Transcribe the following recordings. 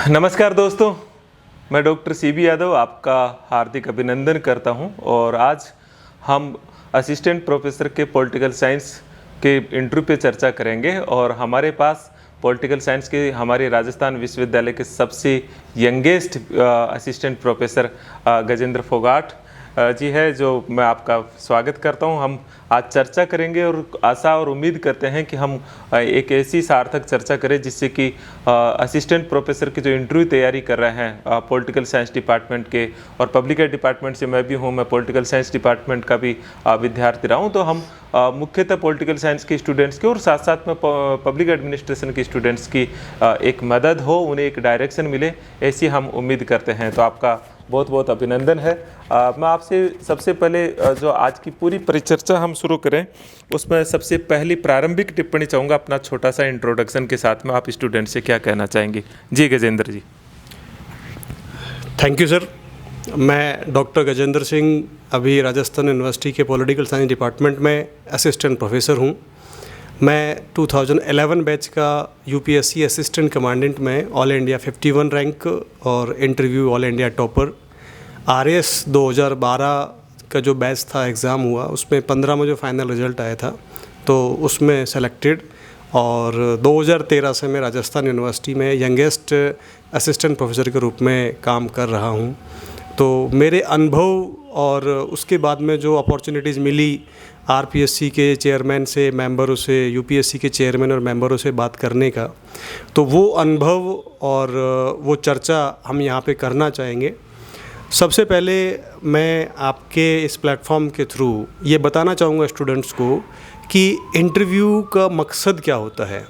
नमस्कार दोस्तों, मैं डॉक्टर सीबी यादव आपका हार्दिक अभिनंदन करता हूं और आज हम असिस्टेंट प्रोफेसर के पॉलिटिकल साइंस के इंटरव्यू पे चर्चा करेंगे। और हमारे पास पॉलिटिकल साइंस के हमारे राजस्थान विश्वविद्यालय के सबसे youngest assistant professor Gajendra Phogat ji है, जो मैं आपका स्वागत करता हूं। हम आज चर्चा करेंगे और आशा और उम्मीद करते हैं कि हम एक ऐसी सार्थक चर्चा करें जिससे कि असिस्टेंट प्रोफेसर की जो इंटरव्यू तैयारी कर रहे हैं पॉलिटिकल साइंस डिपार्टमेंट के, और पब्लिक हेल्थ डिपार्टमेंट से मैं भी हूं, मैं पॉलिटिकल साइंस डिपार्टमेंट का भी विद्यार्थी रहा हूं, तो हम मुख्यतः पॉलिटिकल साइंस के स्टूडेंट्स की और साथ साथ में पब्लिक एडमिनिस्ट्रेशन के स्टूडेंट्स की एक मदद हो, उन्हें एक डायरेक्शन मिले, ऐसी हम उम्मीद करते हैं। तो आपका बहुत बहुत अभिनंदन है। मैं आपसे सबसे पहले जो आज की पूरी परिचर्चा हम शुरू करें उसमें सबसे पहली प्रारंभिक टिप्पणी चाहूँगा अपना छोटा सा इंट्रोडक्शन के साथ में। आप स्टूडेंट से क्या कहना चाहेंगे? जी Gajendra ji. Thank you sir. मैं डॉक्टर गजेंद्र सिंह अभी राजस्थान यूनिवर्सिटी के पॉलिटिकल साइंस डिपार्टमेंट में असिस्टेंट प्रोफेसर हूँ। मैं 2011 बैच का यूपीएससी असिस्टेंट कमांडेंट में ऑल इंडिया 51 रैंक और interview all India topper. RS 2012 का जो बैच था एग्ज़ाम हुआ उसमें 15 में जो फाइनल रिज़ल्ट आया था तो उसमें सेलेक्टेड, और 2013 से मैं राजस्थान यूनिवर्सिटी में यंगेस्ट असिस्टेंट प्रोफेसर के रूप में काम कर रहा हूँ। तो मेरे अनुभव और उसके बाद में जो अपॉर्चुनिटीज़ मिली आरपीएससी के चेयरमैन से, मेंबरों से, यूपीएससी के चेयरमैन और मेंबरों से बात करने का, तो वो अनुभव और वो चर्चा हम यहाँ पे करना चाहेंगे। सबसे पहले मैं आपके इस प्लेटफॉर्म के थ्रू ये बताना चाहूँगा स्टूडेंट्स को कि इंटरव्यू का मकसद क्या होता है।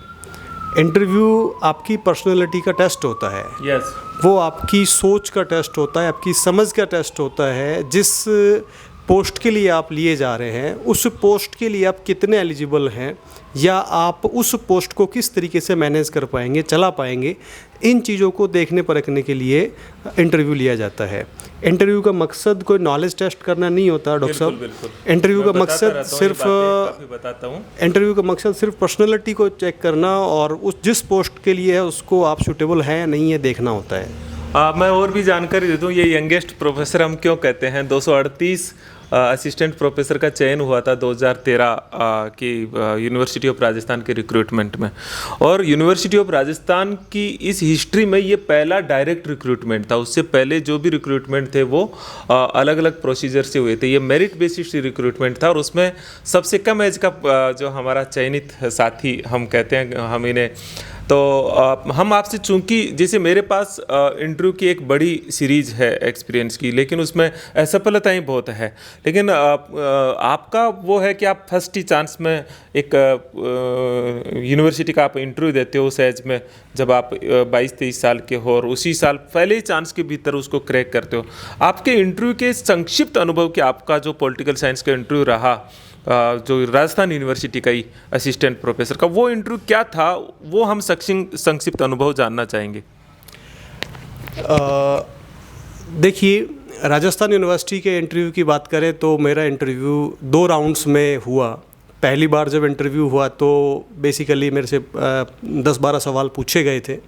इंटरव्यू आपकी पर्सनैलिटी का टेस्ट होता है। यस। वो आपकी सोच का टेस्ट होता है, आपकी समझ का टेस्ट होता है। जिस पोस्ट के लिए आप लिए जा रहे हैं उस पोस्ट के लिए आप कितने एलिजिबल हैं, या आप उस पोस्ट को किस तरीके से मैनेज कर पाएंगे, चला पाएंगे, इन चीज़ों को देखने परखने के लिए इंटरव्यू लिया जाता है। इंटरव्यू का मकसद कोई नॉलेज टेस्ट करना नहीं होता डॉक्टर साहब। इंटरव्यू का मकसद सिर्फ इंटरव्यू का मकसद सिर्फ पर्सनैलिटी को चेक करना और उस जिस पोस्ट के लिए है उसको आप सूटेबल हैं या नहीं है देखना होता है। मैं और भी जानकारी दे दूँ, ये यंगेस्ट प्रोफेसर हम क्यों कहते हैं। 238 असिस्टेंट प्रोफेसर का चयन हुआ था 2013 की यूनिवर्सिटी ऑफ राजस्थान के रिक्रूटमेंट में, और यूनिवर्सिटी ऑफ राजस्थान की इस हिस्ट्री में ये पहला डायरेक्ट रिक्रूटमेंट था। उससे पहले जो भी रिक्रूटमेंट थे वो अलग अलग प्रोसीजर से हुए थे। ये मेरिट बेसिस रिक्रूटमेंट था और उसमें सबसे कम एज का जो हमारा चयनित साथी हम कहते हैं हम इन्हें, तो हम आपसे, चूंकि जैसे मेरे पास इंटरव्यू की एक बड़ी सीरीज है एक्सपीरियंस की, लेकिन उसमें असफलताएं बहुत है, लेकिन आपका वो है कि आप फर्स्ट ही चांस में एक यूनिवर्सिटी का आप इंटरव्यू देते हो उस एज में जब आप 22-23 साल के हो, और उसी साल पहले ही चांस के भीतर उसको क्रैक करते हो। आपके इंटरव्यू के संक्षिप्त अनुभव कि आपका जो पॉलिटिकल साइंस का इंटरव्यू रहा जो राजस्थान यूनिवर्सिटी का ही असिस्टेंट प्रोफेसर का, वो इंटरव्यू क्या था, वो हम संक्षिप्त अनुभव जानना चाहेंगे। देखिए, राजस्थान यूनिवर्सिटी के इंटरव्यू की बात करें तो मेरा इंटरव्यू 2 राउंड्स में हुआ। पहली बार जब इंटरव्यू हुआ तो बेसिकली मेरे से 10-12 सवाल पूछे गए थे,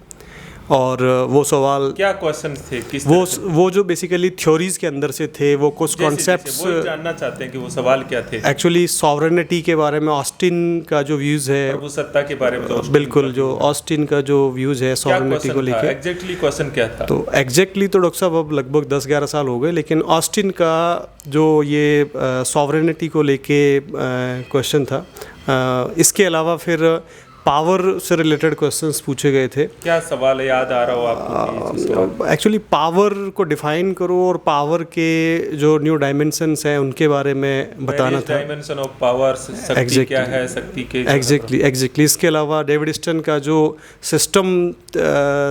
और वो सवाल क्या क्वेश्चन थे, किस वो जो बेसिकली थ्योरीज के अंदर से थे, वो कुछ कॉन्सेप्ट्स जानना चाहते हैं कि वो सवाल क्या थे। एक्चुअली सॉवरेनिटी के बारे में, ऑस्टिन का जो व्यूज़ है, प्रभुसत्ता के बारे में, बिल्कुल जो ऑस्टिन का जो व्यूज़ है सॉवरेनिटी को लेकर, एग्जैक्टली क्वेश्चन क्या था? तो एग्जैक्टली तो डॉक्टर साहब अब लगभग 10-11 साल हो गए, लेकिन ऑस्टिन का जो ये सॉवरेनिटी को लेके क्वेश्चन था। इसके अलावा फिर पावर से रिलेटेड क्वेश्चंस पूछे गए थे। क्या सवाल है, याद आ रहा हो आपको? एक्चुअली पावर को डिफाइन करो और पावर के जो न्यू डायमेंशंस हैं उनके बारे में बताना था। डायमेंशन ऑफ पावर, शक्ति क्या है, शक्ति के एग्जैक्टली इसके अलावा डेविड स्टर्न का जो सिस्टम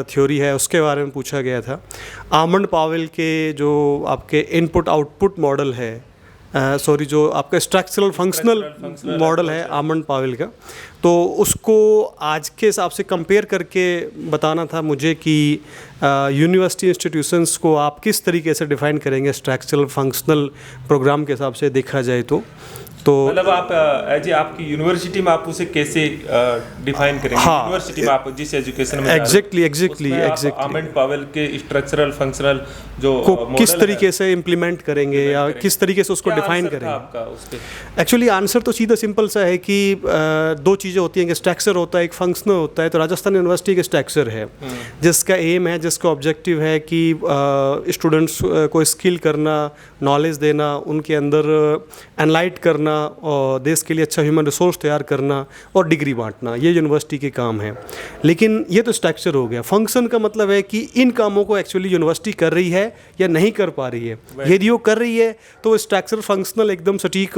थ्योरी है उसके बारे में पूछा गया था। आर्मंड पावेल के जो आपके इनपुट आउटपुट मॉडल है, जो आपका स्ट्रक्चरल फंक्शनल मॉडल है आर्मंड पावेल का, तो उसको आज के हिसाब से कंपेयर करके बताना था मुझे कि यूनिवर्सिटी इंस्टीट्यूशंस को आप किस तरीके से डिफ़ाइन करेंगे स्ट्रक्चरल फंक्शनल प्रोग्राम के हिसाब से देखा जाए तो। तो मतलब आप एज आपकी यूनिवर्सिटी में आप उसे कैसे डिफाइन करेंगे? हाँ, यूनिवर्सिटी में आप जिस एजुकेशन में एग्जैक्टली आर्मेंड पावेल के स्ट्रक्चरल फंक्शनल जो को मॉडल किस तरीके से इम्प्लीमेंट करेंगे या किस तरीके से उसको डिफाइन करेंगे। आपका उसके एक्चुअली आंसर तो सीधा सिंपल सा है कि दो चीज़ें होती हैं कि स्ट्रक्चर होता है, एक फंक्शनल होता है। तो राजस्थान यूनिवर्सिटी का स्ट्रक्चर है जिसका एम है, जिसका ऑब्जेक्टिव है कि स्टूडेंट्स को स्किल करना, नॉलेज देना, उनके अंदर एनलाइट करना और देश के लिए अच्छा ह्यूमन रिसोर्स तैयार करना और डिग्री बांटना, ये यूनिवर्सिटी के काम है। लेकिन ये तो स्ट्रक्चर हो गया। फंक्शन का मतलब है कि इन कामों को एक्चुअली यूनिवर्सिटी कर रही है या नहीं कर पा रही है। यदि वो कर रही है तो स्ट्रक्चर फंक्शनल एकदम सटीक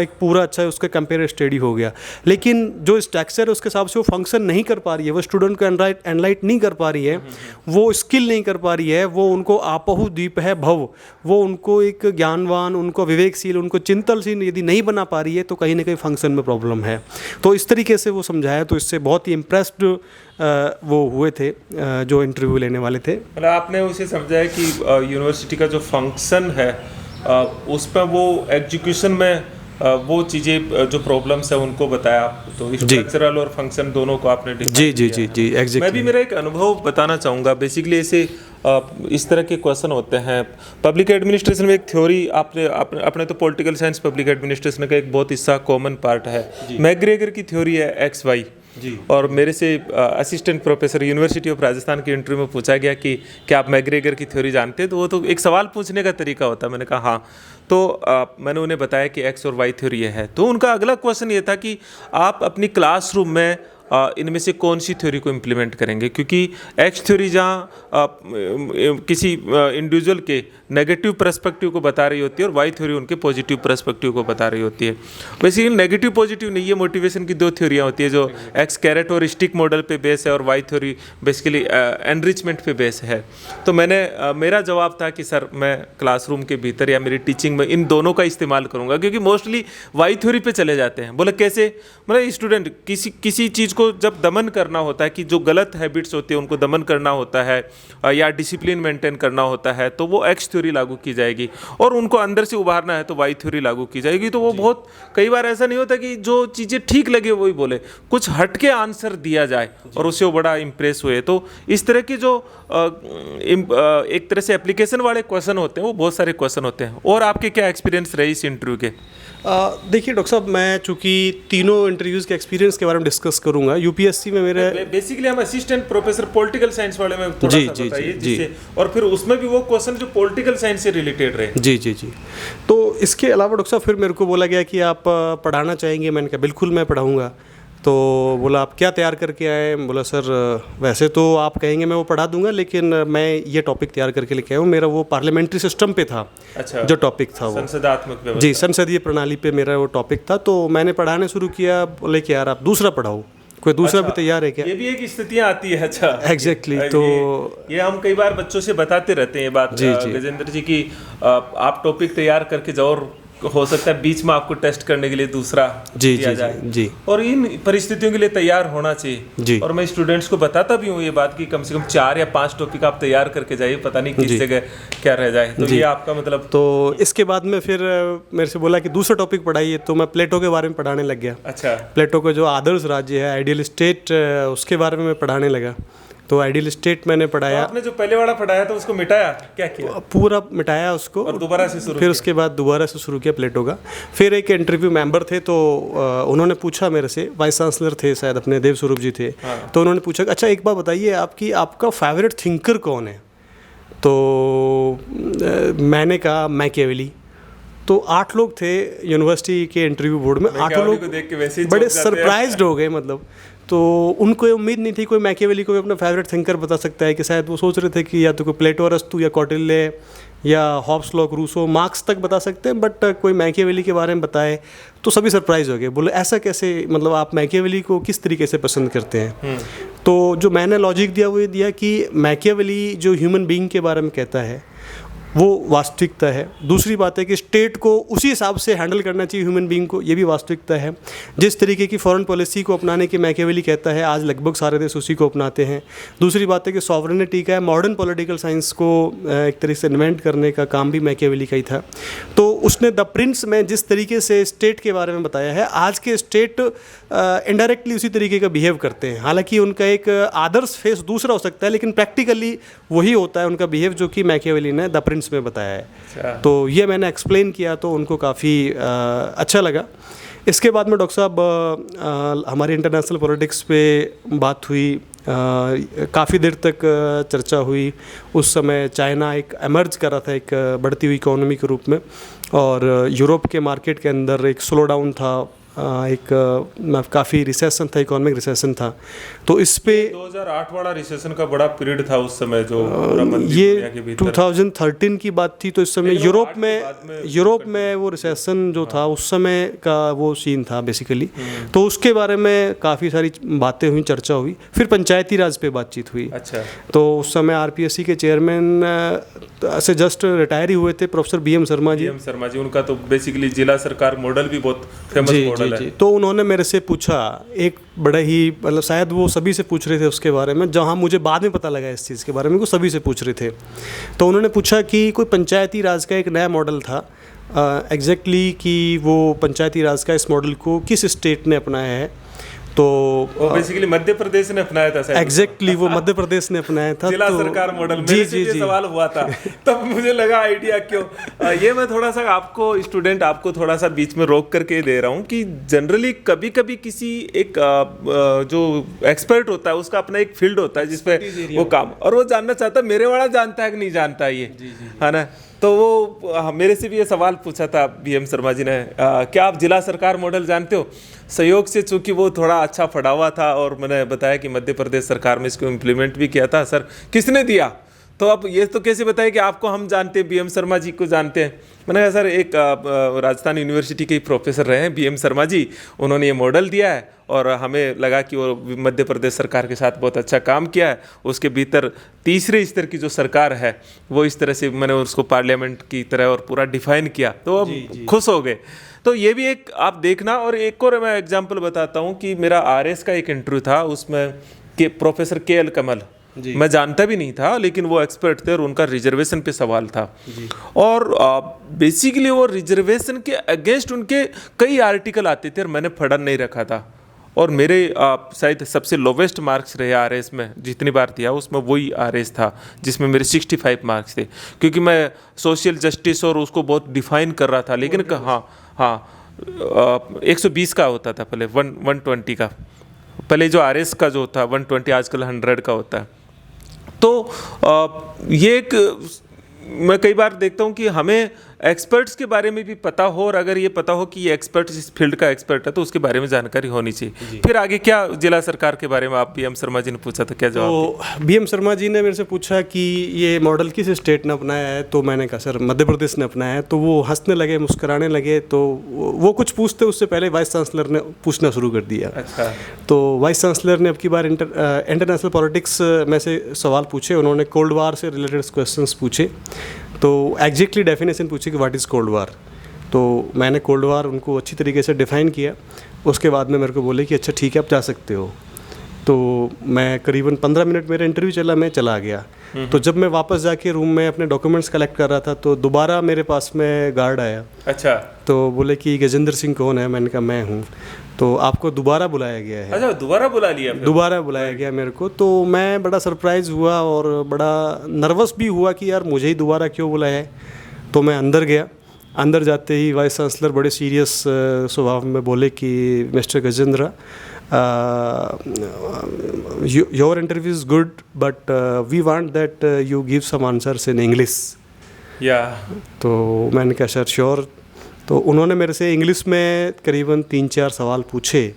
एक पूरा अच्छा है, उसका कंपेयर स्टडी हो गया। लेकिन जो स्ट्रक्चर है उसके हिसाब से वो फंक्शन नहीं कर पा रही है, वो स्टूडेंट को एनलाइट नहीं कर पा रही है, वो स्किल नहीं कर पा रही है, वो उनको आपहु दीप है भव, वो उनको एक ज्ञानवान, उनको विवेकशील, उनको चिंतनशील यदि नहीं बना पा रही है तो कहीं ना कहीं फंक्शन में प्रॉब्लम है। तो इस तरीके से वो समझाया, तो इससे बहुत ही इम्प्रेस्ड वो हुए थे जो इंटरव्यू लेने वाले थे। मतलब आपने उसे समझाया कि यूनिवर्सिटी का जो फंक्शन है उस पर वो एजुकेशन में वो चीज़ें जो प्रॉब्लम्स है उनको बताया। तो स्ट्रक्चरल और फंक्शन दोनों को आपने जी एग्जैक्टली। मैं भी मेरा एक अनुभव बताना चाहूँगा। बेसिकली ऐसे इस तरह के क्वेश्चन होते हैं पब्लिक एडमिनिस्ट्रेशन में। एक थ्योरी आपने तो पॉलिटिकल साइंस पब्लिक एडमिनिस्ट्रेशन का एक बहुत हिस्सा कॉमन पार्ट है। मैग्रेगर की थ्योरी है XY जी। और मेरे से assistant professor university of Rajasthan के इंटरव्यू में पूछा गया कि क्या आप मैग्रेगर की थ्योरी जानते हैं? तो वो तो एक सवाल पूछने का तरीका होता है। मैंने कहा हाँ। तो मैंने उन्हें बताया कि X और Y थ्योरी है। तो उनका अगला क्वेश्चन ये था कि आप अपनी क्लासरूम में इनमें से कौन सी थ्योरी को इम्प्लीमेंट करेंगे, क्योंकि X थ्योरी जहाँ किसी इंडिविजुअल के नेगेटिव पर्सपेक्टिव को बता रही होती है और Y थ्योरी उनके पॉजिटिव पर्सपेक्टिव को बता रही होती है। बेसिकली नेगेटिव पॉजिटिव नहीं, ये मोटिवेशन की दो थ्योरियाँ होती है जो X कैरेट और स्टिक मॉडल पे बेस है और Y थ्योरी बेसिकली एनरिचमेंट पे बेस है। तो मेरा जवाब था कि सर मैं क्लासरूम के भीतर या मेरी टीचिंग में इन दोनों का इस्तेमाल करूँगा, क्योंकि मोस्टली Y थ्योरी पे चले जाते हैं। बोला कैसे? मतलब स्टूडेंट किसी चीज़ को जब दमन करना होता है, कि जो गलत हैबिट्स होती है उनको दमन करना होता है या डिसिप्लिन मेंटेन करना होता है, तो वो X थ्योरी लागू की जाएगी, और उनको अंदर से उभारना है तो Y थ्योरी लागू की जाएगी। तो वो बहुत कई बार ऐसा नहीं होता कि जो चीज़ें ठीक लगे वही बोले, कुछ हट के आंसर दिया जाए और उससे वो बड़ा इम्प्रेस हुए। तो इस तरह की जो एक तरह से एप्लीकेशन वाले क्वेश्चन होते हैं वो बहुत सारे क्वेश्चन होते हैं। और आपके क्या एक्सपीरियंस रही इस इंटरव्यू के? देखिए डॉक्टर साहब, मैं चूंकि तीनों इंटरव्यूज़ के एक्सपीरियंस के बारे में डिस्कस करूंगा। यूपीएससी में मेरे बेसिकली हम असिस्टेंट प्रोफेसर पॉलिटिकल साइंस वाले में थोड़ा सा बताइए जिससे, और फिर उसमें भी वो क्वेश्चन जो पॉलिटिकल साइंस से रिलेटेड रहे। जी। तो इसके अलावा डॉक्टर साहब फिर मेरे को बोला गया कि आप पढ़ाना चाहेंगे। मैंने कहा बिल्कुल मैं पढ़ाऊँगा। तो बोला आप क्या तैयार करके आए? बोला सर वैसे तो आप कहेंगे मैं वो पढ़ा दूंगा, लेकिन मैं ये टॉपिक तैयार करके लेके आया हूँ। मेरा वो पार्लियामेंट्री सिस्टम पे था। अच्छा। जो टॉपिक था वो संसदात्मक व्यवस्था। जी, संसदीय प्रणाली पे मेरा वो टॉपिक था। तो मैंने पढ़ाने शुरू किया। बोले कि यार आप दूसरा पढ़ाओ, कोई दूसरा भी तैयार है क्या? ये भी एक स्थितियाँ आती है। अच्छा, एग्जैक्टली। तो ये हम कई बार बच्चों से बताते रहते हैं ये बात गजेंद्र जी की आप टॉपिक तैयार करके जाओ और हो सकता है बीच में आपको टेस्ट करने के लिए दूसरा दिया जाए। जी। और इन परिस्थितियों के लिए तैयार होना चाहिए। और मैं स्टूडेंट्स को बताता भी हूँ ये बात कि कम से कम 4 या 5 टॉपिक आप तैयार करके जाइए, पता नहीं किस जगह क्या रह जाए। तो ये आपका मतलब। तो इसके बाद में फिर मेरे से बोला कि दूसरा टॉपिक पढ़ाइए, तो मैं प्लेटो के बारे में पढ़ाने लग गया। अच्छा। प्लेटो का जो आदर्श राज्य है, आइडियल स्टेट, उसके बारे में मैं पढ़ाने लगा। तो आइडियल स्टेट मैंने पढ़ाया। तो आपने जो पहले वाला पढ़ाया था उसको मिटाया? क्या किया? पूरा मिटाया उसको और दोबारा से शुरू फिर उसके बाद दोबारा से शुरू किया प्लेटो का। फिर एक इंटरव्यू मेंबर थे, तो उन्होंने पूछा मेरे से, वाइस चांसलर थे शायद अपने देव स्वरूप जी थे। हाँ। तो उन्होंने पूछा अच्छा एक बात बताइए आपका फेवरेट थिंकर कौन है? तो मैंने कहा मैकियावेली। तो 8 लोग थे यूनिवर्सिटी के इंटरव्यू बोर्ड में। 8 लोग देख के वैसे ही बड़े सरप्राइज्ड हो गए। मतलब तो उनको उम्मीद नहीं थी कोई मैकियावेली को अपना फेवरेट थिंकर बता सकता है। कि शायद वो सोच रहे थे कि या तो कोई प्लेटो, अरस्तु या कौटिल्य या हॉब्स, लॉक, रूसो, मार्क्स तक बता सकते हैं, बट कोई मैकियावेली के बारे में बताए तो सभी सरप्राइज हो गए। बोले ऐसा कैसे, मतलब आप मैकियावेली को किस तरीके से पसंद करते हैं? तो जो मैंने लॉजिक दिया वो ये दिया कि मैकियावेली जो ह्यूमन बीइंग के बारे में कहता है वो वास्तविकता है। दूसरी बात है कि स्टेट को उसी हिसाब से हैंडल करना चाहिए ह्यूमन बीइंग को, ये भी वास्तविकता है। जिस तरीके की फॉरेन पॉलिसी को अपनाने की मैकियावेली कहता है, आज लगभग सारे देश उसी को अपनाते हैं। दूसरी बात है कि सॉवरेनिटी का मॉडर्न पॉलिटिकल साइंस को एक तरीके से इन्वेंट करने का काम भी मैकियावेली का ही था। तो उसने द प्रिंस में जिस तरीके से स्टेट के बारे में बताया है, आज के स्टेट इनडायरेक्टली उसी तरीके का बिहेव करते हैं। हालांकि उनका एक आदर्श फेस दूसरा हो सकता है, लेकिन प्रैक्टिकली वही होता है उनका बिहेव जो कि मैकियावेली ने द प्रिंस में बताया है। तो ये मैंने एक्सप्लेन किया तो उनको काफ़ी अच्छा लगा। इसके बाद में डॉक्टर साहब हमारी इंटरनेशनल पॉलिटिक्स पे बात हुई, काफ़ी देर तक चर्चा हुई। उस समय चाइना एक एमर्ज कर रहा था एक बढ़ती हुई इकोनॉमी के रूप में, और यूरोप के मार्केट के अंदर एक स्लो डाउन था, एक काफ़ी रिसेशन था, इकोनॉमिक रिसेशन था। तो इस पे 2008 वाला रिसेशन का बड़ा पीरियड था उस समय, जो पूरा मंदी ये दुनिया के भीतर 2013 की बात थी। तो इस समय यूरोप में वो रिसेशन जो था उस समय का वो सीन था बेसिकली। तो उसके बारे में काफ़ी सारी बातें हुई, चर्चा हुई। फिर पंचायती राज पे बातचीत हुई। अच्छा। तो उस समय आरपीएससी के चेयरमैन से जस्ट रिटायर ही हुए थे प्रोफेसर बीएम शर्मा जी। उनका तो बेसिकली जिला सरकार मॉडल भी बहुत फेमस मॉडल है। जी। तो उन्होंने मेरे से पूछा एक बड़ा ही, मतलब शायद वो सभी से पूछ रहे थे उसके बारे में, जहाँ मुझे बाद में पता लगा इस चीज़ के बारे में, वो सभी से पूछ रहे थे। तो उन्होंने पूछा कि कोई पंचायती राज का एक नया मॉडल था, एग्जैक्टली कि वो पंचायती राज का इस मॉडल को किस स्टेट ने अपनाया है। तो बेसिकली मध्य प्रदेश ने अपनाया था। एग्जैक्टली वो मध्य प्रदेश ने अपनाया था, जिला सरकार मॉडल। मेरे से ये सवाल हुआ था तब मुझे लगा आइडिया क्यों। ये मैं थोड़ा सा आपको थोड़ा सा बीच में रोक करके दे रहा हूँ कि जनरली कभी कभी किसी एक जो एक्सपर्ट होता है उसका अपना एक फील्ड होता है जिसपे वो काम, और वो जानना चाहता है मेरे वाला जानता है कि नहीं जानता ये, है ना। तो वो मेरे से भी ये सवाल पूछा था बीएम शर्मा जी ने, क्या आप जिला सरकार मॉडल जानते हो। सहयोग से चूंकि वो थोड़ा अच्छा पढ़ा हुआ था और मैंने बताया कि मध्य प्रदेश सरकार में इसको इम्प्लीमेंट भी किया था। सर किसने दिया, तो अब ये तो कैसे बताए कि आपको हम जानते हैं, बीएम शर्मा जी को जानते हैं। मैंने कहा सर एक राजस्थान यूनिवर्सिटी के प्रोफेसर रहे हैं बीएम शर्मा जी, उन्होंने ये मॉडल दिया है और हमें लगा कि वो मध्य प्रदेश सरकार के साथ बहुत अच्छा काम किया है। उसके भीतर तीसरे स्तर की जो सरकार है वो इस तरह से मैंने उसको पार्लियामेंट की तरह और पूरा डिफाइन किया, तो अब खुश हो गए। तो ये भी एक आप देखना। और एक और मैं एग्जाम्पल बताता हूँ कि मेरा आरएस का एक इंटरव्यू था, उसमें के प्रोफेसर KL कमल, मैं जानता भी नहीं था, लेकिन वो एक्सपर्ट थे और उनका रिजर्वेशन पे सवाल था। और बेसिकली वो रिजर्वेशन के अगेंस्ट उनके कई आर्टिकल आते थे और मैंने पढ़ नहीं रखा था। और मेरे शायद सबसे लोवेस्ट मार्क्स रहे आरएस में, जितनी बार दिया उसमें वही आरएस था जिसमें मेरे 65 मार्क्स थे, क्योंकि मैं सोशल जस्टिस और उसको बहुत डिफाइन कर रहा था। लेकिन हाँ 120 का होता था पहले, 120 का पहले जो आरएस का जो था 120, आजकल 100 का होता है। तो ये एक मैं कई बार देखता हूँ कि हमें एक्सपर्ट्स के बारे में भी पता हो, और अगर ये पता हो कि ये एक्सपर्ट इस फील्ड का एक्सपर्ट है तो उसके बारे में जानकारी होनी चाहिए। फिर आगे क्या जिला सरकार के बारे में आप बीएम शर्मा जी ने पूछा था, क्या जवाब? तो बीएम शर्मा जी ने मेरे से पूछा कि ये मॉडल किस स्टेट ने अपनाया है, तो मैंने कहा सर मध्य प्रदेश ने अपनाया है। तो वो हंसने लगे, मुस्कुराने लगे। तो वो कुछ पूछते उससे पहले वाइस चांसलर ने पूछना शुरू कर दिया। अच्छा। तो वाइस चांसलर ने अब की बार इंटरनेशनल पॉलिटिक्स में से सवाल पूछे, उन्होंने कोल्ड वार से रिलेटेड क्वेश्चंस पूछे। तो एग्जैक्टली डेफिनेशन पूछी कि व्हाट इज़ कोल्ड वार। तो मैंने कोल्ड वार उनको अच्छी तरीके से डिफ़ाइन किया। उसके बाद में मेरे को बोले कि अच्छा ठीक है आप जा सकते हो। तो मैं करीबन 15 मिनट मेरा इंटरव्यू चला, मैं चला गया। तो जब मैं वापस जाके रूम में अपने डॉक्यूमेंट्स कलेक्ट कर रहा था तो दोबारा मेरे पास में गार्ड आया। अच्छा। तो बोले कि गजेंद्र सिंह कौन है? मैंने कहा मैं हूँ। तो आपको दोबारा बुलाया गया है। अच्छा, दोबारा बुला लिया? दोबारा बुलाया गया मेरे को। तो मैं बड़ा सरप्राइज़ हुआ और बड़ा नर्वस भी हुआ कि यार मुझे ही दोबारा क्यों बुलाया है। तो मैं अंदर गया। अंदर जाते ही वाइस चांसलर बड़े सीरियस स्वभाव में बोले कि mister Gajendra, your interview is good but we want that you give some answers in English. या तो मैंने कहा सर श्योर। तो उन्होंने मेरे से इंग्लिश में करीबन 3-4 सवाल पूछे।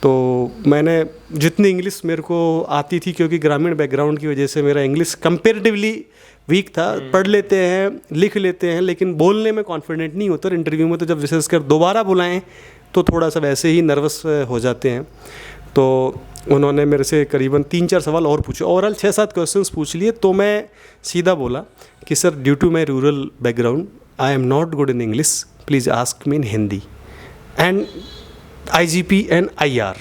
तो मैंने जितनी इंग्लिश मेरे को आती थी, क्योंकि ग्रामीण बैकग्राउंड की वजह से मेरा इंग्लिश कंपेरेटिवली वीक था, पढ़ लेते हैं, लिख लेते हैं, लेकिन बोलने में कॉन्फिडेंट नहीं होता। इंटरव्यू में तो जब विशेषकर दोबारा बुलाएं तो थोड़ा सा वैसे ही नर्वस हो जाते हैं। तो उन्होंने मेरे से करीबन 3-4 सवाल और पूछे, ओवरऑल 6-7 क्वेश्चंस पूछ लिए। तो मैं सीधा बोला कि sir due to my rural background I am not good in English, please ask me in Hindi and IGP and IR।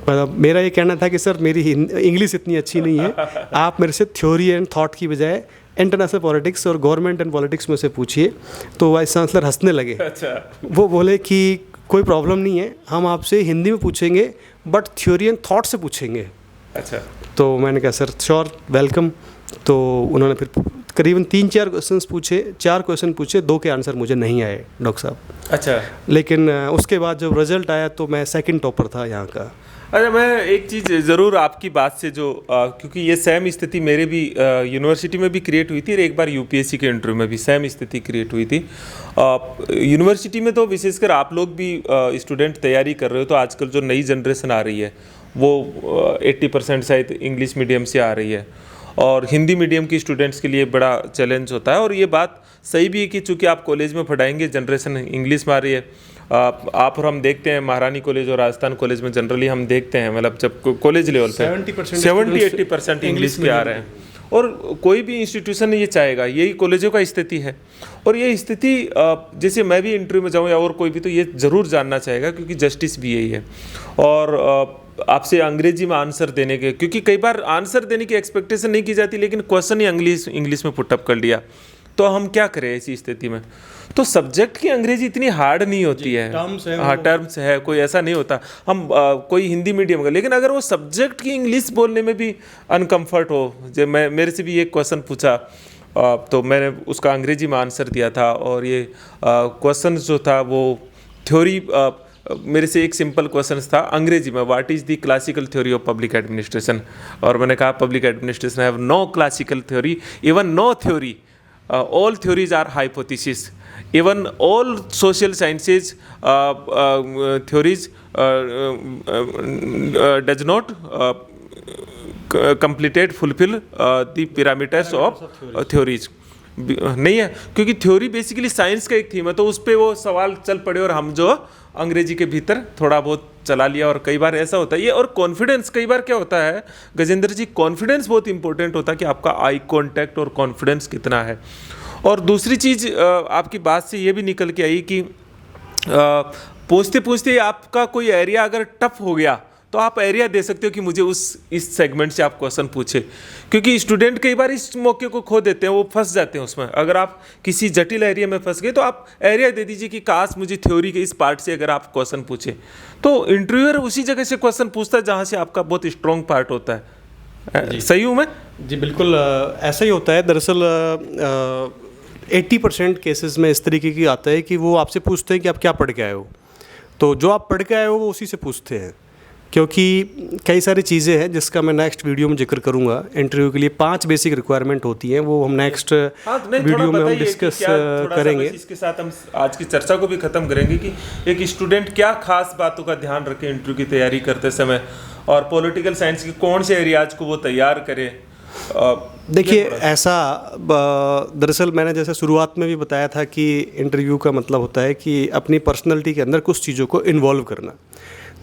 मतलब मेरा ये कहना था कि सर मेरी इंग्लिश इतनी अच्छी नहीं है, आप मेरे से थ्योरी एंड थॉट की बजाय इंटरनेशनल पॉलिटिक्स और गवर्नमेंट एंड पॉलिटिक्स में से पूछिए। तो वाइस चांसलर हंसने लगे। अच्छा। वो बोले कि कोई प्रॉब्लम नहीं है, हम आपसे हिंदी में पूछेंगे बट थ्योरी एंड थॉट से पूछेंगे। अच्छा। तो मैंने कहा सर श्योर वेलकम। तो उन्होंने फिर करीबन 3-4 क्वेश्चन पूछे, 4 क्वेश्चन पूछे, 2 के आंसर मुझे नहीं आए डॉक्टर साहब। अच्छा। लेकिन उसके बाद जब रिजल्ट आया तो मैं सेकंड टॉपर था यहाँ का। अच्छा, मैं एक चीज़ ज़रूर आपकी बात से जो क्योंकि ये सेम स्थिति मेरे भी यूनिवर्सिटी में भी क्रिएट हुई थी और एक बार UPSC के इंटरव्यू में भी सेम स्थिति क्रिएट हुई थी। यूनिवर्सिटी में तो विशेषकर आप लोग भी स्टूडेंट तैयारी कर रहे हो, तो आजकल जो नई जनरेशन आ रही है वो 80% शायद इंग्लिश मीडियम से आ रही है और हिंदी मीडियम की स्टूडेंट्स के लिए बड़ा चैलेंज होता है। और ये बात सही भी है कि चूँकि आप कॉलेज में पढ़ाएंगे, जनरेशन इंग्लिश में आ रही है। आप और हम देखते हैं महारानी कॉलेज और राजस्थान कॉलेज में जनरली हम देखते हैं, मतलब जब कॉलेज लेवल पे 70-80% इंग्लिश के आ रहे हैं। और कोई भी इंस्टीट्यूशन ये चाहेगा, यही कॉलेजों का स्थिति है। और ये स्थिति जैसे मैं भी इंटरव्यू में जाऊँ या और कोई भी, तो ये ज़रूर जानना चाहेगा क्योंकि जस्टिस भी यही है। और आपसे अंग्रेजी में आंसर देने के, क्योंकि कई बार आंसर देने की एक्सपेक्टेशन नहीं की जाती लेकिन क्वेश्चन ही इंग्लिश में पुटअप कर लिया, तो हम क्या करें ऐसी स्थिति में। तो सब्जेक्ट की अंग्रेजी इतनी हार्ड नहीं होती है। हाँ, टर्म्स है, कोई ऐसा नहीं होता। हम कोई हिंदी मीडियम का, लेकिन अगर वो सब्जेक्ट की इंग्लिश बोलने में भी अनकम्फर्ट हो, जब मेरे से भी एक क्वेश्चन पूछा तो मैंने उसका अंग्रेजी में आंसर दिया था। और ये क्वेश्चन जो था वो थ्योरी, मेरे से एक सिंपल क्वेश्चन था अंग्रेजी में, what is the classical theory of public administration. और मैंने कहा public administration have no classical theory, even no theory, all theories are hypothesis, even all social sciences theories does not fulfill the parameters of theories। नहीं है, क्योंकि theory basically science का एक theme है, तो उस पर वो सवाल चल पड़े और हम जो अंग्रेजी के भीतर थोड़ा बहुत चला लिया। और कई बार ऐसा होता है ये। और कॉन्फिडेंस, कई बार क्या होता है गजेंद्र जी, कॉन्फिडेंस बहुत इंपॉर्टेंट होता है कि आपका आई कांटेक्ट और कॉन्फिडेंस कितना है। और दूसरी चीज़ आपकी बात से ये भी निकल के आई कि पूछते पूछते आपका कोई एरिया अगर टफ हो गया तो आप एरिया दे सकते हो कि मुझे इस सेगमेंट से आप क्वेश्चन पूछे, क्योंकि स्टूडेंट कई बार इस मौके को खो देते हैं, वो फंस जाते हैं उसमें। अगर आप किसी जटिल एरिया में फंस गए तो आप एरिया दे दीजिए कि काश मुझे थ्योरी के इस पार्ट से अगर आप क्वेश्चन पूछे, तो इंटरव्यूअर उसी जगह से क्वेश्चन पूछता है जहाँ से आपका बहुत स्ट्रॉन्ग पार्ट होता है। सही हूँ मैं? जी बिल्कुल ऐसा ही होता है। दरअसल 80% केसेस में इस तरीके की आता है कि वो आपसे पूछते हैं कि आप क्या पढ़ के आए हो, तो जो आप पढ़ के आए हो वो उसी से पूछते हैं। क्योंकि कई सारी चीज़ें हैं जिसका मैं नेक्स्ट वीडियो में जिक्र करूंगा। इंटरव्यू के लिए 5 बेसिक रिक्वायरमेंट होती हैं, वो हम नेक्स्ट वीडियो में हम डिस्कस करेंगे। इसके साथ हम आज की चर्चा को भी ख़त्म करेंगे कि एक स्टूडेंट क्या खास बातों का ध्यान रखे इंटरव्यू की तैयारी करते समय, और पॉलिटिकल साइंस के कौन से एरियाज को वो तैयार करे। देखिए ऐसा दरअसल मैंने जैसे शुरुआत में भी बताया था कि इंटरव्यू का मतलब होता है कि अपनी पर्सनैलिटी के अंदर कुछ चीज़ों को इन्वॉल्व करना।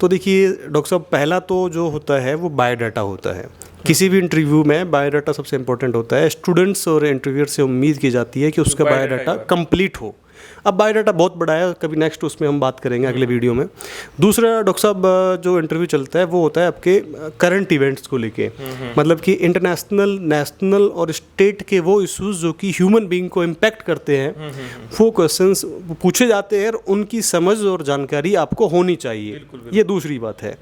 तो देखिए डॉक्टर साहब, पहला तो जो होता है वो बायोडाटा होता है। किसी भी इंटरव्यू में बायोडाटा सबसे इंपॉर्टेंट होता है। स्टूडेंट्स और इंटरव्यूअर से उम्मीद की जाती है कि उसका बायोडाटा कंप्लीट हो। अब बायोडाटा बहुत बड़ा है, कभी नेक्स्ट उसमें हम बात करेंगे अगले वीडियो में। दूसरा डॉक्टर साहब जो इंटरव्यू चलता है वो होता है आपके करंट इवेंट्स को लेके, मतलब कि इंटरनेशनल, नेशनल और स्टेट के वो इश्यूज जो कि ह्यूमन बीइंग को इम्पैक्ट करते हैं, वो क्वेश्चंस पूछे जाते हैं और उनकी समझ और जानकारी आपको होनी चाहिए। ये दूसरी बात है।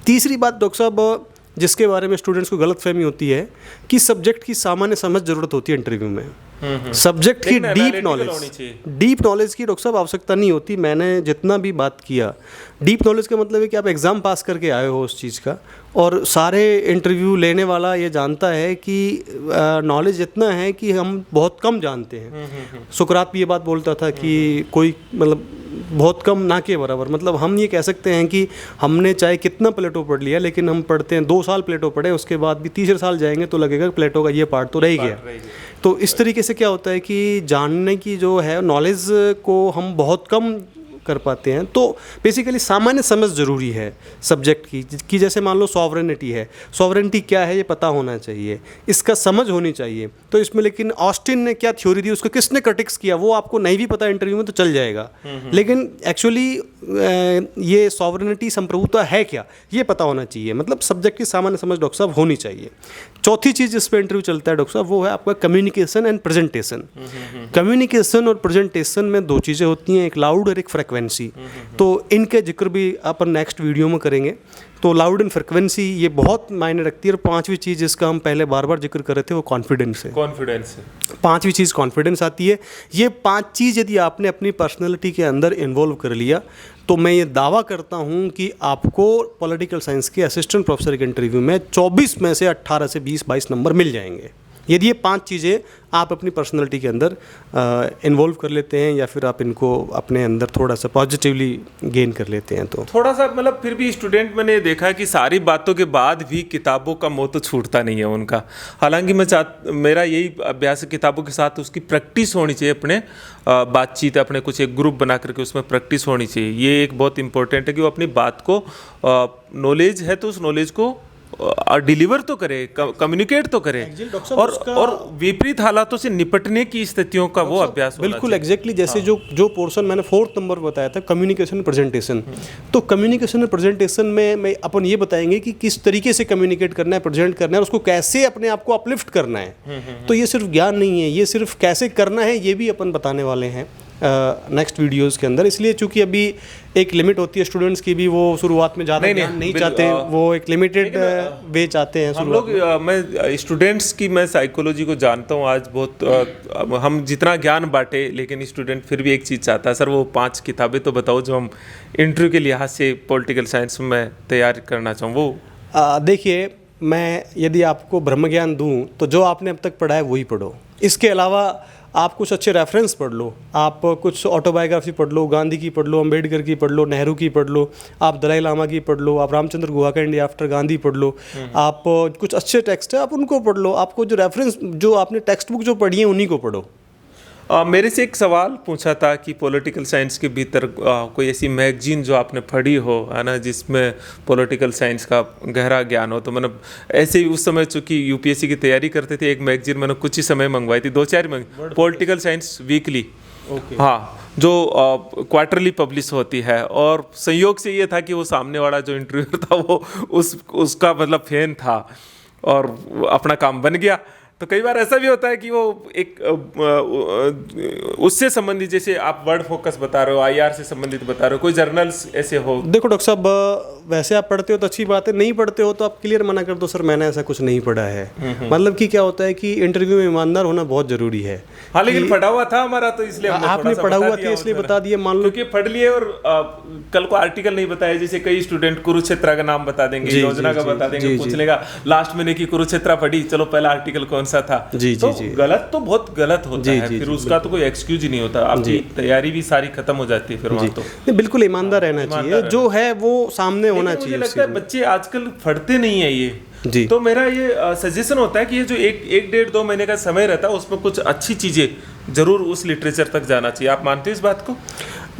तीसरी बात डॉक्टर साहब जिसके बारे में स्टूडेंट्स को गलतफहमी होती है कि सब्जेक्ट की सामान्य समझ जरूरत होती है इंटरव्यू में। सब्जेक्ट की डीप नॉलेज की डॉक्टर साहब आवश्यकता नहीं होती। मैंने जितना भी बात किया, डीप नॉलेज का मतलब है कि आप एग्ज़ाम पास करके आए हो उस चीज़ का, और सारे इंटरव्यू लेने वाला ये जानता है कि नॉलेज इतना है कि हम बहुत कम जानते हैं। सुकरात भी ये बात बोलता था कि कोई मतलब बहुत कम ना के बराबर। मतलब हम ये कह सकते हैं कि हमने चाहे कितना प्लेटो पढ़ लिया, लेकिन हम पढ़ते हैं 2 साल प्लेटो पढ़े, उसके बाद भी तीसरे साल जाएंगे तो लगेगा प्लेटो का ये पार्ट तो रह गया। तो इस तरीके से क्या होता है कि जानने की जो है नॉलेज को हम बहुत कम कर पाते हैं। तो बेसिकली सामान्य समझ ज़रूरी है सब्जेक्ट की, कि जैसे मान लो सॉवरेनिटी है, सॉवरेनिटी क्या है ये पता होना चाहिए, इसका समझ होनी चाहिए। तो इसमें लेकिन ऑस्टिन ने क्या थ्योरी दी, उसको किसने क्रिटिक्स किया, वो आपको नहीं भी पता इंटरव्यू में तो चल जाएगा। लेकिन एक्चुअली ये सॉवरेनिटी संप्रभुता है क्या, ये पता होना चाहिए। मतलब सब्जेक्ट की सामान्य समझ डॉक्टर साहब होनी चाहिए। चौथी चीज़ जिस पे इंटरव्यू चलता है डॉक्टर साहब, वो है आपका कम्युनिकेशन एंड प्रेजेंटेशन। कम्युनिकेशन और प्रेजेंटेशन में दो चीज़ें होती हैं, एक लाउड और एक फ्रिक्वेंसी। तो इनके जिक्र भी अपन नेक्स्ट वीडियो में करेंगे। तो लाउड एंड फ्रिक्वेंसी ये बहुत मायने रखती है। और पांचवी चीज़ जिसका हम पहले बार बार जिक्र कर रहे थे वो कॉन्फिडेंस है। कॉन्फिडेंस है। पांचवी चीज़ कॉन्फिडेंस आती है। ये पांच चीज़ यदि आपने अपनी पर्सनैलिटी के अंदर इन्वॉल्व कर लिया तो मैं ये दावा करता हूँ कि आपको पॉलिटिकल साइंस के असिस्टेंट प्रोफेसर के इंटरव्यू में 24 में से 18 से 20-22 नंबर मिल जाएंगे, यदि ये पांच चीज़ें आप अपनी पर्सनैलिटी के अंदर इन्वॉल्व कर लेते हैं या फिर आप इनको अपने अंदर थोड़ा सा पॉजिटिवली गेन कर लेते हैं। तो थोड़ा सा मतलब फिर भी स्टूडेंट मैंने देखा है कि सारी बातों के बाद भी किताबों का मोह तो छूटता नहीं है उनका। हालांकि मेरा यही अभ्यास है, किताबों के साथ उसकी प्रैक्टिस होनी चाहिए, अपने बातचीत अपने कुछ एक ग्रुप बना करके उसमें प्रैक्टिस होनी चाहिए। ये एक बहुत इंपॉर्टेंट है कि वो अपनी बात को, नॉलेज है तो उस नॉलेज को डिलीवर तो करे, कम्युनिकेट तो करे, और विपरीत हालातों से निपटने की स्थितियों का वो अभ्यास होना बिल्कुल एग्जैक्टली। जैसे जो पोर्शन मैंने 4th नंबर बताया था, कम्युनिकेशन प्रेजेंटेशन। तो कम्युनिकेशन और प्रेजेंटेशन में अपन ये बताएंगे कि किस तरीके से कम्युनिकेट करना है, प्रेजेंट करना है, और उसको कैसे अपने आप को अपलिफ्ट करना है। तो ये सिर्फ ज्ञान नहीं है, ये सिर्फ कैसे करना है ये भी अपन बताने वाले हैं नेक्स्ट वीडियोस के अंदर। इसलिए चूंकि अभी एक लिमिट होती है स्टूडेंट्स की भी, वो शुरुआत में ज़्यादा नहीं चाहते, वो एक लिमिटेड वे चाहते हैं। हम लोग मैं स्टूडेंट्स की, मैं साइकोलॉजी को जानता हूँ आज बहुत, हम जितना ज्ञान बांटे लेकिन स्टूडेंट फिर भी एक चीज़ चाहता है, सर वो 5 किताबें तो बताओ जो हम इंटरव्यू के लिहाज से पॉलिटिकल साइंस में तैयार करना चाहूँ। वो देखिए, मैं यदि आपको ब्रह्म ज्ञान दूँ तो जो आपने अब तक पढ़ा है वही पढ़ो। इसके अलावा आप कुछ अच्छे रेफरेंस पढ़ लो, आप कुछ ऑटोबायोग्राफी पढ़ लो, गांधी की पढ़ लो, अम्बेडकर की पढ़ लो, नेहरू की पढ़ लो, आप दलाई लामा की पढ़ लो, आप रामचंद्र गुहा का इंडिया आफ्टर गांधी पढ़ लो, आप कुछ अच्छे टेक्स्ट है आप उनको पढ़ लो। आपको जो रेफरेंस, जो आपने टेक्स्ट बुक जो पढ़ी है उन्हीं को पढ़ो। मेरे से एक सवाल पूछा था कि पॉलिटिकल साइंस के भीतर कोई ऐसी मैगजीन जो आपने पढ़ी हो, है ना, जिसमें पॉलिटिकल साइंस का गहरा ज्ञान हो। तो मैंने ऐसे ही उस समय चूंकि यूपीएससी की तैयारी करते थे, एक मैगजीन मैंने कुछ ही समय मंगवाई थी, 2-4 पॉलिटिकल साइंस वीकली। हाँ, जो क्वार्टरली पब्लिश होती है। और संयोग से ये था कि वो सामने वाला जो इंटरव्यूअर था वो उसका मतलब फैन था और अपना काम बन गया। तो कई बार ऐसा भी होता है कि वो एक उससे संबंधित, जैसे आप वर्ड फोकस बता रहे हो, आईआर से संबंधित बता रहे हो, कोई जर्नल्स ऐसे हो। देखो डॉक्टर साहब, वैसे आप पढ़ते हो तो अच्छी बात है, नहीं पढ़ते हो तो आप क्लियर मना कर दो, सर मैंने ऐसा कुछ नहीं पढ़ा है। मतलब कि क्या होता है कि इंटरव्यू में ईमानदार होना बहुत जरूरी है। हाँ, लेकिन पढ़ा हुआ था हमारा, तो इसलिए आपने पढ़ा हुआ था इसलिए बता दिया, मान लो कि पढ़ लिए और कल को आर्टिकल नहीं बताया। जैसे कई स्टूडेंट कुरुक्षेत्र का नाम बता देंगे, योजना का बता देंगे, पूछ लेगा लास्ट में कि कुरुक्षेत्र पढ़ी, चलो पहला आर्टिकल कौन सा था। तो गलत तो बहुत गलत होता है, फिर उसका तो कोई एक्सक्यूज ही नहीं होता, आपकी तैयारी भी सारी खत्म हो जाती है फिर वहाँ। तो बिल्कुल ईमानदार रहना चाहिए, जो है वो सामने होना चाहिए। मुझे लगता है बच्चे आजकल पढ़ते नहीं है ये जी। तो मेरा ये सजेशन होता है कि ये जो 1-1.5-2 महीने का समय रहता है उसमें कुछ अच्छी चीज़ें जरूर उस लिटरेचर तक जाना चाहिए। आप मानते हो इस बात को?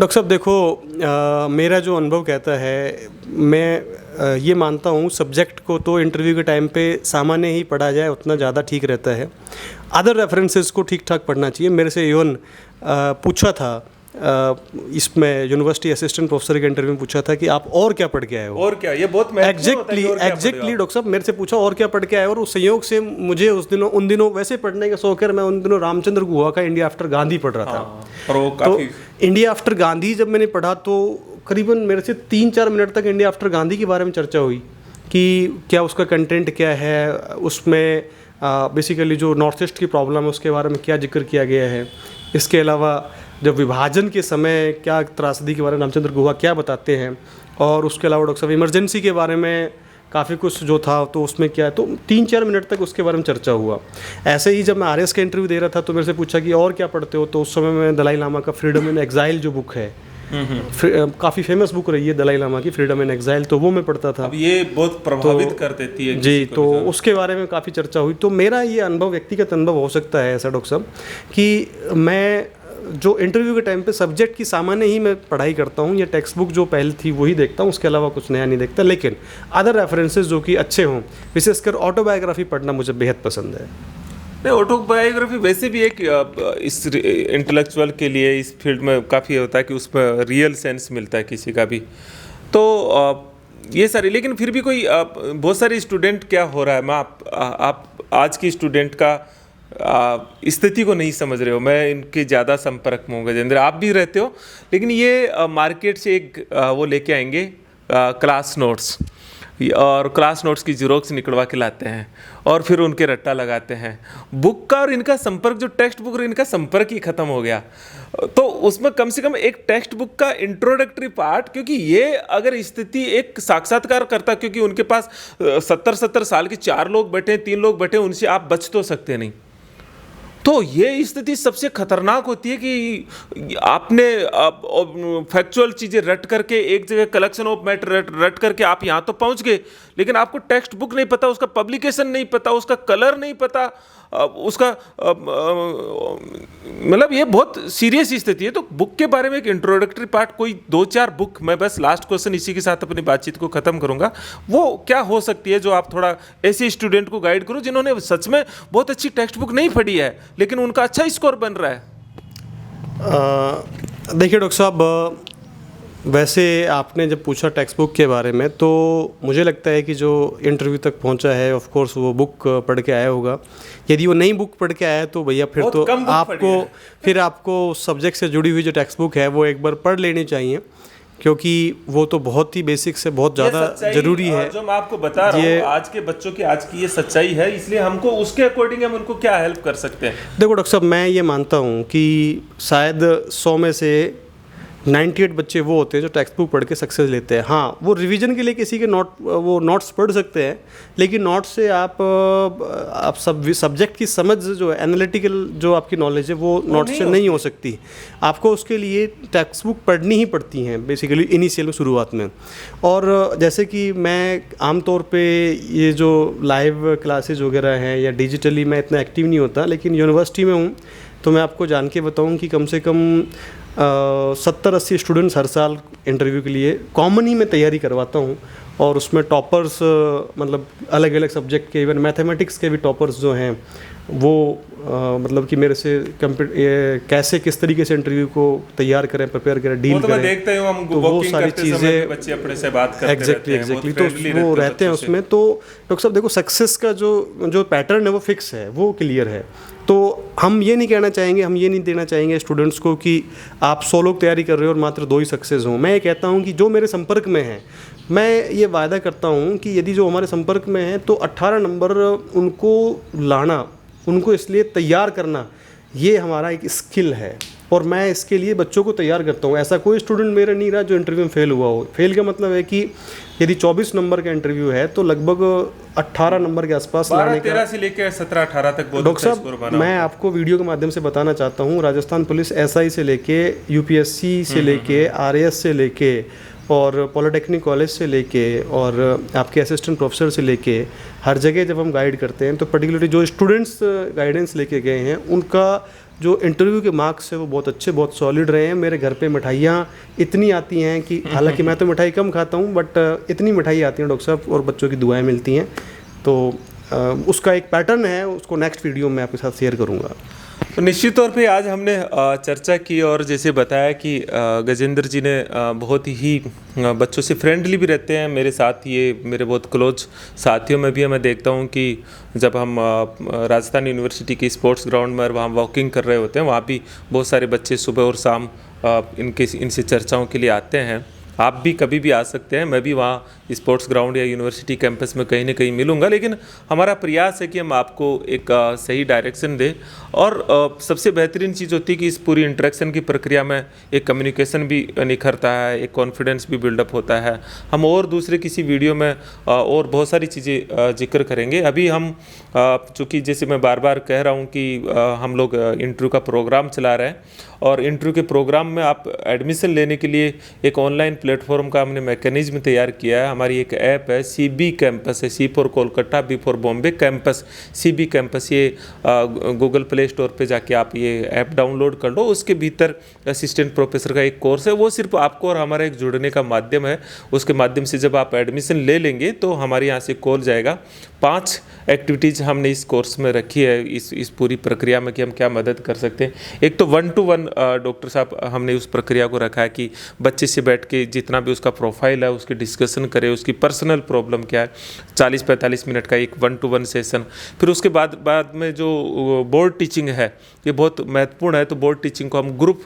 डॉक्टर साहब देखो, मेरा जो अनुभव कहता है, मैं ये मानता हूँ सब्जेक्ट को तो इंटरव्यू के टाइम पे सामान्य ही पढ़ा जाए उतना ज़्यादा ठीक रहता है। अदर रेफरेंसेस को ठीक ठाक पढ़ना चाहिए। मेरे से इवन पूछा था इसमें यूनिवर्सिटी असिस्टेंट प्रोफेसर के इंटरव्यू में पूछा था कि आप और क्या पढ़ के आए हो। और क्या, ये बहुत एग्जैक्टली डॉक्टर साहब मेरे से पूछा और क्या पढ़ के आए, और उस संयोग से मुझे उन दिनों वैसे पढ़ने का शौक है। मैं उन दिनों रामचंद्र गुहा का इंडिया आफ्टर गांधी पढ़ रहा था। तो इंडिया आफ्टर गांधी जब मैंने पढ़ा तो करीबन मेरे से 3-4 मिनट तक इंडिया आफ्टर गांधी के बारे में चर्चा हुई कि क्या उसका कंटेंट क्या है, उसमें बेसिकली जो नॉर्थ ईस्ट की प्रॉब्लम है उसके बारे में क्या जिक्र किया गया है। इसके अलावा जब विभाजन के समय क्या त्रासदी के बारे में रामचंद्र गुहा क्या बताते हैं, और उसके अलावा डॉक्टर साहब इमरजेंसी के बारे में काफ़ी कुछ जो था तो उसमें क्या है, तो 3-4 मिनट तक उसके बारे में चर्चा हुआ। ऐसे ही जब मैं आरएस का इंटरव्यू दे रहा था तो मेरे से पूछा कि और क्या पढ़ते हो, तो उस समय मैं दलाई लामा का फ्रीडम इन एग्जाइल जो बुक है, काफ़ी फेमस बुक रही है दलाई लामा की फ्रीडम इन एग्जाइल, तो वो मैं पढ़ता था। अब ये बहुत प्रभावित कर देती है जी, तो उसके बारे में काफ़ी चर्चा हुई। तो मेरा ये अनुभव, व्यक्तिगत अनुभव हो सकता है ऐसा डॉक्टर साहब, कि मैं जो इंटरव्यू के टाइम पे सब्जेक्ट की सामान्य ही मैं पढ़ाई करता हूँ, या टेक्स्ट बुक जो पहले थी वही देखता हूँ, उसके अलावा कुछ नया नहीं देखता। लेकिन अदर रेफरेंसेस जो कि अच्छे हों, विशेषकर ऑटोबायोग्राफी पढ़ना मुझे बेहद पसंद है। नहीं, ऑटोबायोग्राफी वैसे भी एक इस इंटेलेक्चुअल के लिए इस फील्ड में काफ़ी होता है कि उसमें रियल सेंस मिलता है किसी का भी। तो ये सारी, लेकिन फिर भी कोई बहुत सारे स्टूडेंट क्या हो रहा है, मैं आप आज की स्टूडेंट का स्थिति को नहीं समझ रहे हो। मैं इनके ज़्यादा संपर्क में हूँ गजेंद्र, आप भी रहते हो, लेकिन ये मार्केट से एक वो लेके आएंगे क्लास नोट्स, और क्लास नोट्स की जीरोक्स निकलवा के लाते हैं और फिर उनके रट्टा लगाते हैं। बुक का और इनका संपर्क, जो टेक्स्ट बुक और इनका संपर्क ही खत्म हो गया। तो उसमें कम से कम एक टेक्स्ट बुक का इंट्रोडक्टरी पार्ट, क्योंकि ये अगर स्थिति एक साक्षात्कार करता, क्योंकि उनके पास 70 साल के 4 लोग बैठे, 3 लोग बैठे, उनसे आप बच तो सकते नहीं। तो ये स्थिति सबसे खतरनाक होती है कि आपने फैक्चुअल चीज़ें रट करके एक जगह कलेक्शन ऑफ मैटर रट करके आप यहाँ तो पहुँच गए, लेकिन आपको टेक्स्ट बुक नहीं पता, उसका पब्लिकेशन नहीं पता, उसका कलर नहीं पता, उसका मतलब ये बहुत सीरियस स्थिति है। तो बुक के बारे में एक इंट्रोडक्टरी पार्ट, कोई 2-4 बुक, मैं बस लास्ट क्वेश्चन इसी के साथ अपनी बातचीत को ख़त्म करूँगा, वो क्या हो सकती है जो आप थोड़ा ऐसे स्टूडेंट को गाइड करो जिन्होंने सच में बहुत अच्छी टेक्स्ट बुक नहीं पढ़ी है लेकिन उनका अच्छा स्कोर बन रहा है। देखिए डॉक्टर साहब, वैसे आपने जब पूछा टेक्स्ट बुक के बारे में, तो मुझे लगता है कि जो इंटरव्यू तक पहुंचा है, ऑफ कोर्स वो बुक पढ़ के आया होगा। यदि वो नई बुक पढ़ के आया है तो भैया फिर तो आपको सब्जेक्ट से जुड़ी हुई जो टेक्स्ट बुक है वो एक बार पढ़ लेनी चाहिए, क्योंकि वो तो बहुत ही बेसिक से बहुत ज़्यादा ज़रूरी है। जो मैं आपको बता रहा हूँ, आज के बच्चों की आज की ये सच्चाई है, इसलिए हमको उसके अकॉर्डिंग हम उनको क्या हेल्प कर सकते हैं। देखो डॉक्टर साहब, मैं ये मानता हूँ कि शायद 100 में से 98 बच्चे वो होते हैं जो टेक्स्ट बुक पढ़ के सक्सेस लेते हैं। हाँ, वो रिवीजन के लिए किसी के नोट्स पढ़ सकते हैं, लेकिन नोट्स से आप सब्जेक्ट की समझ जो है, एनालिटिकल जो आपकी नॉलेज है, वो नोट्स से नहीं हो सकती। आपको उसके लिए टेक्स्ट बुक पढ़नी ही पड़ती हैं बेसिकली इनिशियल में, शुरुआत में। और जैसे कि मैं आमतौर पे ये जो लाइव क्लासेज वगैरह हैं या डिजिटली मैं इतना एक्टिव नहीं होता, लेकिन यूनिवर्सिटी में हूँ तो मैं आपको जान के बताऊँ कि कम से कम 70-80 स्टूडेंट्स हर साल इंटरव्यू के लिए कॉमन ही मैं तैयारी करवाता हूँ। और उसमें टॉपर्स, मतलब अलग अलग सब्जेक्ट के, इवन मैथमेटिक्स के भी टॉपर्स जो हैं वो मतलब कि मेरे से कैसे किस तरीके से इंटरव्यू को तैयार करें, प्रिपेयर करें, डील करें, देखते हैं हम, तो वो सारी चीज़ें बच्चे अपने से बात करते एग्जैक्टली तो वो रहते हैं उसमें। तो डॉक्टर साहब देखो, सक्सेस का जो पैटर्न है वो फिक्स है, वो क्लियर है। तो हम ये नहीं कहना चाहेंगे, हम ये नहीं देना चाहेंगे स्टूडेंट्स को कि आप 100 लोग तैयारी कर रहे हो और मात्र 2 ही सक्सेस हों। मैं ये कहता हूँ कि जो मेरे संपर्क में हैं, मैं ये वायदा करता हूँ कि यदि जो हमारे संपर्क में हैं तो 18 नंबर उनको लाना, उनको इसलिए तैयार करना, ये हमारा एक स्किल है और मैं इसके लिए बच्चों को तैयार करता हूँ। ऐसा कोई स्टूडेंट मेरा नहीं रहा जो इंटरव्यू में फेल हुआ हो। फेल का मतलब है कि यदि 24 नंबर का इंटरव्यू है तो लगभग 18 नंबर के आसपास लाने का, 13 से लेकर 17-18 तक। डॉक्टर साहब, मैं आपको वीडियो के माध्यम से बताना चाहता हूँ, राजस्थान पुलिस SI से लेके UPSC से लेके RAS से लेके और पॉलिटेक्निक कॉलेज से लेके और आपके असिस्टेंट प्रोफेसर से लेके हर जगह जब हम गाइड करते हैं तो पर्टिकुलरली जो स्टूडेंट्स गाइडेंस लेके गए हैं उनका जो इंटरव्यू के मार्क्स है वो बहुत अच्छे, बहुत सॉलिड रहे हैं। मेरे घर पे मिठाइयाँ इतनी आती हैं कि हालांकि मैं तो मिठाई कम खाता हूँ, बट इतनी मिठाई आती हैं डॉक्टर साहब, और बच्चों की दुआएं मिलती हैं। तो उसका एक पैटर्न है, उसको नेक्स्ट वीडियो में आपके साथ शेयर करूँगा। तो निश्चित तौर पे आज हमने चर्चा की और जैसे बताया कि गजेंद्र जी ने बहुत ही बच्चों से फ्रेंडली भी रहते हैं। मेरे साथ ये मेरे बहुत क्लोज साथियों में भी मैं देखता हूँ कि जब हम राजस्थान यूनिवर्सिटी के स्पोर्ट्स ग्राउंड में वहाँ वॉकिंग कर रहे होते हैं, वहाँ भी बहुत सारे बच्चे सुबह और शाम इनसे चर्चाओं के लिए आते हैं। आप भी कभी भी आ सकते हैं, मैं भी वहाँ स्पोर्ट्स ग्राउंड या यूनिवर्सिटी कैंपस में कहीं ना कहीं मिलूंगा। लेकिन हमारा प्रयास है कि हम आपको एक सही डायरेक्शन दें और सबसे बेहतरीन चीज़ होती है कि इस पूरी इंटरेक्शन की प्रक्रिया में एक कम्युनिकेशन भी निखरता है, एक कॉन्फिडेंस भी बिल्डअप होता है। हम और दूसरे किसी वीडियो में और बहुत सारी चीज़ें जिक्र करेंगे। अभी हम चूँकि जैसे मैं बार बार कह रहा हूँ कि हम लोग इंटरव्यू का प्रोग्राम चला रहे हैं और इंटरव्यू के प्रोग्राम में आप एडमिशन लेने के लिए एक ऑनलाइन प्लेटफॉर्म का हमने मैकेनिज्म तैयार किया है। हमारी एक ऐप है CB कैंपस है, C for Kolkata, B for Bombay campus, CB campus. ये गूगल प्ले स्टोर पे जाके आप ये ऐप डाउनलोड कर लो। उसके भीतर असिस्टेंट प्रोफेसर का एक कोर्स है, वो सिर्फ आपको और हमारा एक जुड़ने का माध्यम है। उसके माध्यम से जब आप एडमिशन ले लेंगे तो हमारे यहाँ से कॉल जाएगा। 5 एक्टिविटीज़ हमने इस कोर्स में रखी है, इस पूरी प्रक्रिया में, कि हम क्या मदद कर सकते हैं। एक तो 1 to 1 डॉक्टर साहब हमने उस प्रक्रिया को रखा है कि बच्चे से बैठ के जितना भी उसका प्रोफाइल है उसकी डिस्कशन करें, उसकी पर्सनल प्रॉब्लम क्या है। 40-45 मिनट का एक 1 to 1 सेशन। फिर उसके बाद में जो बोर्ड टीचिंग है, ये बहुत महत्वपूर्ण है। तो बोर्ड टीचिंग को हम ग्रुप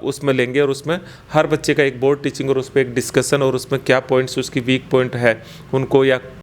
उसमें लेंगे और उसमें हर बच्चे का एक बोर्ड टीचिंग और उस पर एक डिस्कशन, और उसमें क्या पॉइंट्स उसकी वीक पॉइंट है उनको, या